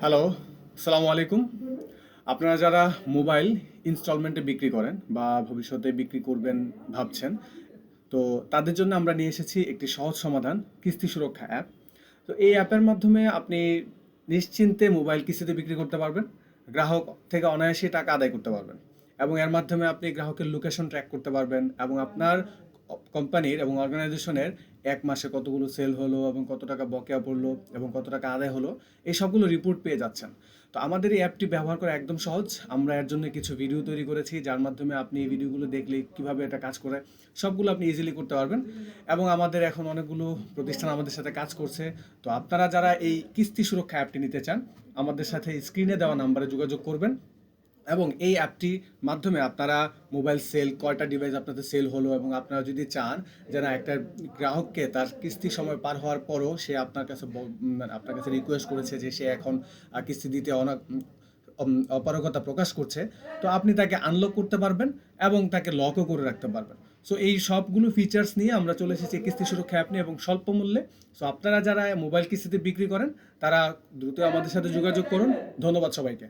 Hello, আসসালামু আলাইকুম। আপনারা যারা মোবাইল ইনস্টলমেন্টে বিক্রি করেন বা ভবিষ্যতে বিক্রি করবেন ভাবছেন, তো তাদের জন্য আমরা নিয়ে এসেছি একটি সহজ সমাধান, কিস্তি সুরক্ষা অ্যাপ। তো এই অ্যাপের মাধ্যমে আপনি নিশ্চিন্তে মোবাইল কিস্তিতে বিক্রি করতে পারবেন। গ্রাহক থেকে অনায়াসেই টাকা আদায় করতে পারবেন। এবং এর মাধ্যমে আপনি গ্রাহকের লোকেশন ট্র্যাক করতে পারবেন এবং আপনার কোম্পানির এবং অর্গানাইজেশনের ১ মাসে কতগুলো সেল হলো এবং কত টাকা বকেয়া পড়লো এবং কত টাকা আদায় হলো, এই সবগুলো রিপোর্ট পেয়ে যাচ্ছেন। তো আমাদের এই অ্যাপটি ব্যবহার করা একদম সহজ। আমরা এর জন্য কিছু ভিডিও তৈরি করেছি, যার মাধ্যমে আপনি এই ভিডিওগুলো দেখলে কিভাবে এটা কাজ করে সবগুলো আপনি ইজিলি করতে পারবেন। এবং আমাদের এখন অনেকগুলো প্রতিষ্ঠান আমাদের সাথে কাজ করছে। তো আপনারা যারা এই কিস্তি সুরক্ষা অ্যাপটি নিতে চান, আমাদের সাথে স্ক্রিনে দেওয়া নাম্বারে যোগাযোগ করবেন এবং এই অ্যাপটির মাধ্যমে আপনারা মোবাইল সেল কয়টা ডিভাইস আপনাদের সেল হলো এবং আপনারা যদি চান যে না একটা গ্রাহককে তার কিস্তির সময় পার হওয়ার পরও সে আপনার কাছে মানে আপনার কাছে রিকোয়েস্ট করেছে যে সে এখন কিস্তি দিতে অপারগতা প্রকাশ করছে, তো আপনি তাকে আনলক করতে পারবেন এবং তাকে লকও করে রাখতে পারবেন। সো এই সবগুলো ফিচার্স নিয়ে আমরা চলে এসেছি কিস্তি সুরক্ষা অ্যাপ নিয়ে এবং স্বল্প মূল্যে। সো আপনারা যারা মোবাইল কিস্তিতে বিক্রি করেন তারা দ্রুত আমাদের সাথে যোগাযোগ করুন। ধন্যবাদ সবাইকে।